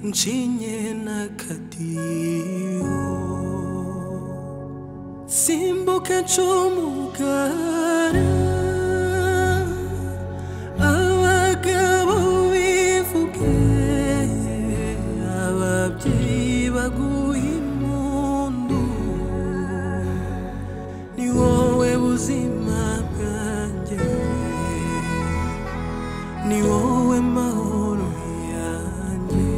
nshinye n'akadiho simbuke ncumugara abagabo bivuge ababyeyi baguha impundu ni wowe buzima bwanjye ni wowe mahoro yanjye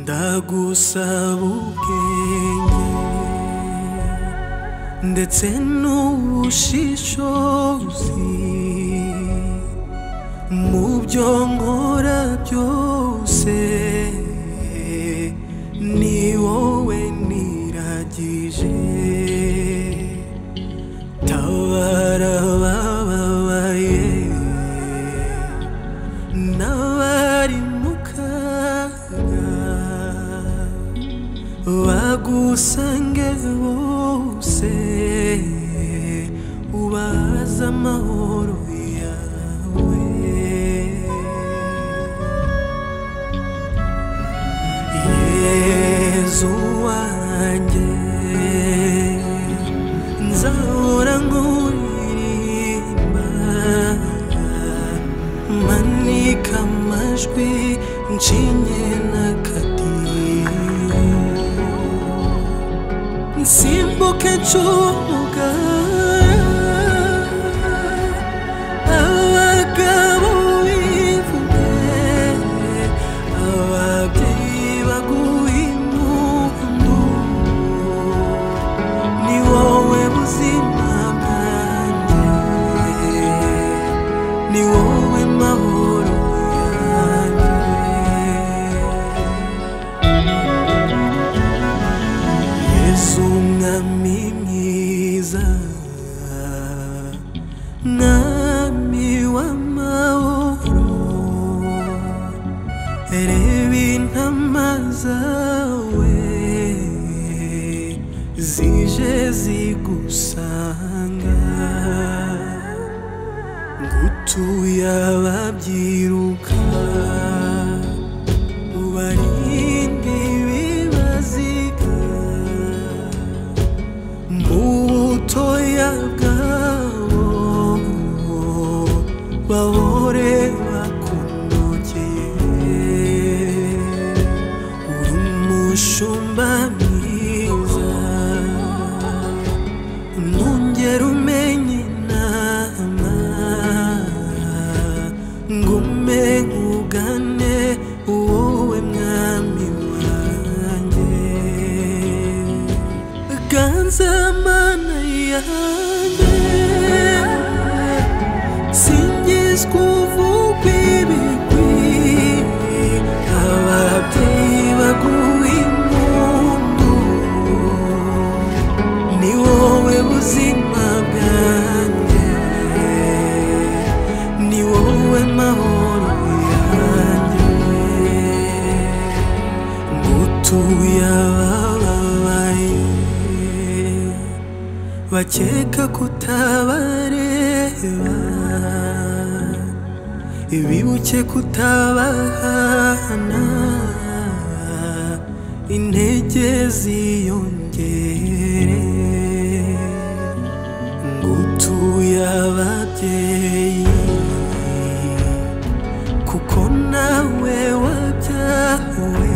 ndagusaba ubwenge ndetse n'ubushishozi mu byo nkora byose ni wowe niragije tabara abababaye n'abari mu kaga bagusange bose ubaze amahoro yawe Yezu wanjye nzahora nkuririmba manika amajwi nshinye n'akadiho nsimbuke ncumugara abagabo bivuge ababyeyi baguha impundu ni wowe buzima bwanjye ni wowe mahoro Yesu mwami mwiza mwami w'amahoro reba intama zawe zije zigusanga ngutuye ababyiruka ubarinde ibibaziga mu butoya bwabo bahore bakunogeye uri umushumba mwiza nongera umenye inama ngume nkugane wowe mwami wanjye ganza mana yanjye singizwa uvugwa ibigwi ababyeyi baguha impundu ni wowe buzima bwanjye ni wowe mahoro yanjye ngutuye abababaye bakeka kutabareba bibuke kutabahana intege ziyongere ngutuye ababyeyi kuko nawe wabyawe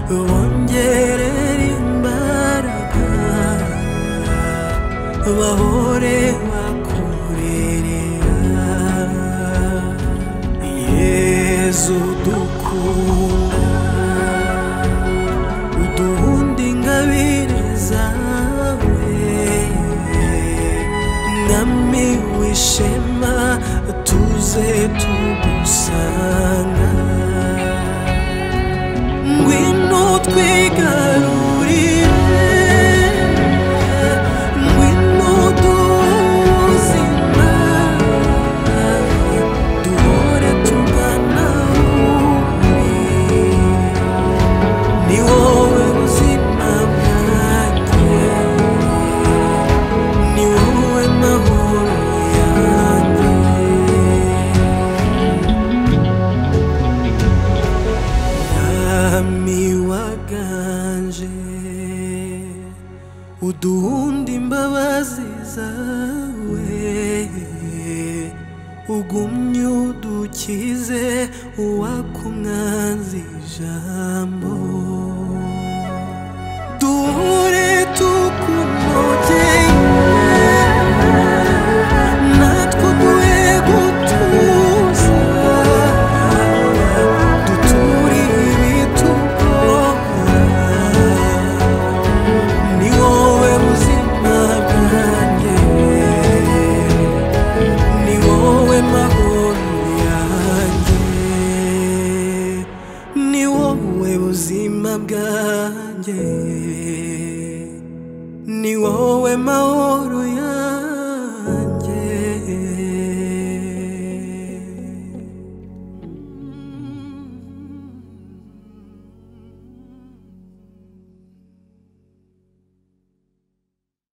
bongerera imbaraga bahore bakurerera Yezu dukunda uduhunda ingabire zawe mwami w'ishema tuze tugusanga ngwino twigarurire ngwino duzima duhore tugana ni wowe buzima bwanjye ni wowe mahoro yanjye bwanje uduhunda imbabazi zawe ugumye udukize uwakumwanzi ijambo duhure tukunogeye natwe duhe gutuza duture ibitugora ni wowe buzima bwanjye ni wowe mahoro yanjye ni wowe buzima bwanjye ni wowe mahoro yanjye